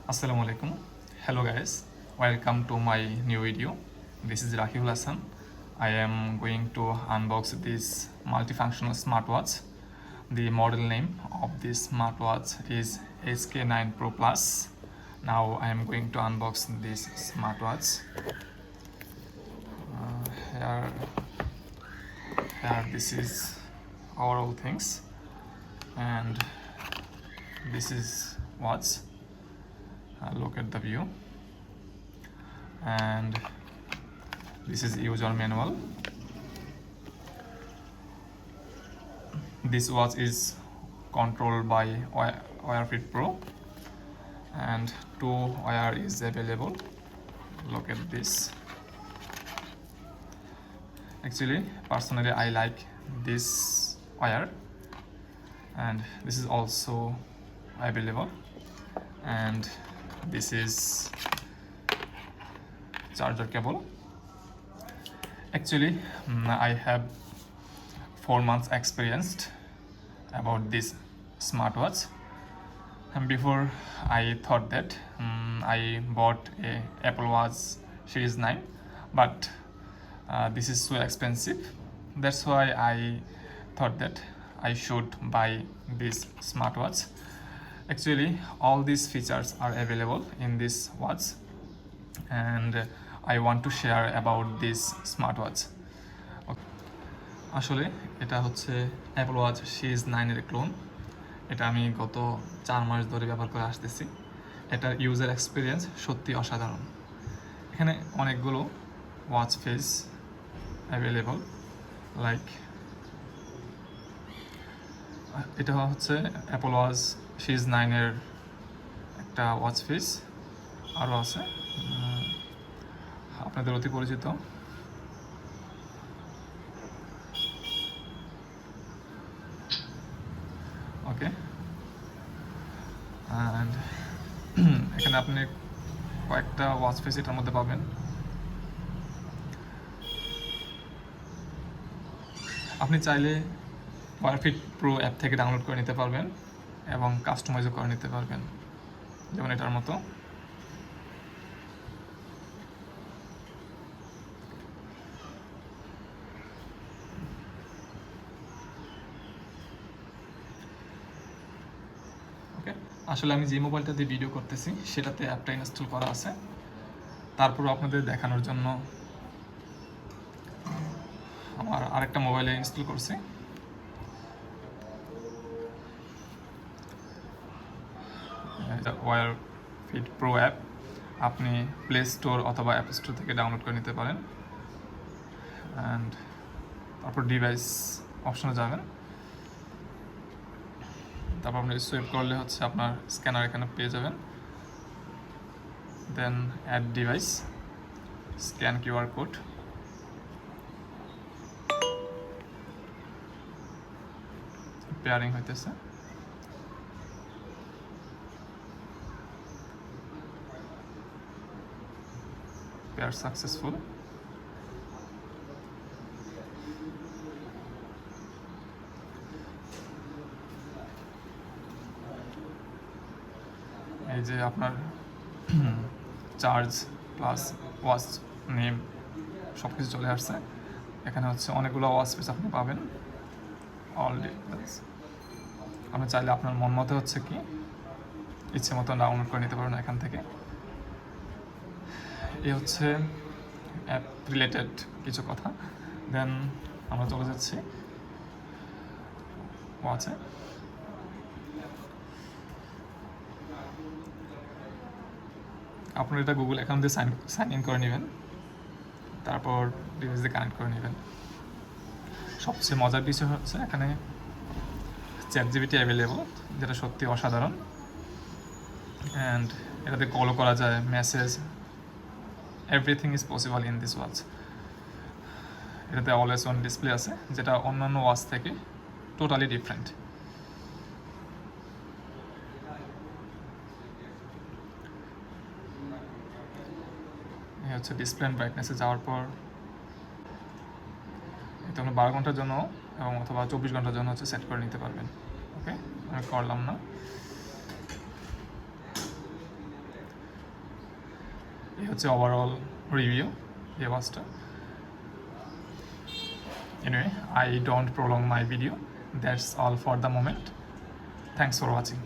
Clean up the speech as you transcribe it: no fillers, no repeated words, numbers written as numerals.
Assalamu alaikum. Hello guys, welcome to my new video. This is Rakibul Hassan. I am going to unbox this multifunctional smartwatch. The model name of this smartwatch is SK9 Pro Plus. Now I am going to unbox this smartwatch. Here this is all things, and this is watch. Look at the view, and this is user manual. This watch is controlled by WireFit Pro, and 2 wire is available. Look at this. Actually, personally I like this wire, and this is also available, and this is charger cable. Actually, I have 4 months experienced about this smartwatch, and before I thought that I bought a Apple Watch Series 9, but this is so expensive. That's why I thought that I should buy this smartwatch. Actually, all these features are available in this watch, and I want to share about this smartwatch. আসলে এটা হচ্ছে Apple watch series 9 এর clone. এটা আমি গত 4 মাস ধরে ব্যবহার করে আসতেছি। এটার ইউজার এক্সপিরিয়েন্স সত্যি অসাধারণ। এখানে অনেকগুলো ওয়াচ ফেস অ্যাভেলেবল, লাইক এটা হচ্ছে অ্যাপল ওয়াচ সিরিজ 9 এর একটা ওয়াচ ফেস। আরও আছে আপনাদের অতি পরিচিত ওকে, অ্যান্ড এখানে আপনি কয়েকটা ওয়াচ ফেস এটার মধ্যে পাবেন। আপনি চাইলে WireFit Pro অ্যাপ থেকে ডাউনলোড করে নিতে পারবেন এবং কাস্টমাইজও করে নিতে পারবেন, যেমন এটার মতো। ওকে, আসলে আমি যে মোবাইলটা দিয়ে ভিডিও করতেছি সেটাতে অ্যাপটা ইনস্টল করা আছে, তারপরও আপনাদের দেখানোর জন্য আমার আরেকটা মোবাইলে ইনস্টল করছি। WireFit Pro অ্যাপ আপনি প্লে স্টোর অথবা অ্যাপ স্টোর থেকে ডাউনলোড করে নিতে পারেন, অ্যান্ড তারপর ডিভাইস অপশনে যাবেন। তারপর আপনি সুইপ করলে হচ্ছে আপনার স্ক্যানার এখানে পেয়ে যাবেন। Then add device, scan QR code, pairing হইতেছে। Pair successful. এই যে আপনার চার্জ প্লাস ওয়াচ নেম সব কিছু চলে আসছে। এখানে হচ্ছে অনেকগুলো ওয়াচ ফেস আপনি পাবেন। অল ডিটেলস আপনি চাইলে আপনার মন মতো হচ্ছে কি ইচ্ছে মতো ডাউনলোড করে নিতে পারেন এখান থেকে। এই হচ্ছে অ্যাপ রিলেটেড কিছু কথা। দেন আমরা চলে যাচ্ছি ওয়াচে। আপনারা এটা গুগল অ্যাকাউন্ট দিয়ে সাইন ইন করে নেবেন, তারপর ডিভাইস দিয়ে কানেক্ট করে নেবেন। সবচেয়ে মজার বিষয় হচ্ছে এখানে ChatGPT অ্যাভেলেবল, যেটা সত্যি অসাধারণ, অ্যান্ড এটাতে কলও করা যায়, message, everything is possible in this watch. এটাতে অলওয়েজ অন ডিসপ্লে আছে, যেটা অন্যান্য ওয়াচ থেকে টোটালি ডিফারেন্ট। এই হচ্ছে ডিসপ্লে অ্যান্ড ব্রাইটনেসে যাওয়ার পর এটা আপনি 12 ঘন্টার জন্য এবং অথবা 24 ঘন্টার জন্য হচ্ছে সেট করে নিতে পারবেন। ওকে, আমি করলাম না। এই হচ্ছে ওভারঅল রিভিউ এই ওয়াচটা। Anyway, I don't prolong my video. That's all for the moment. Thanks for watching.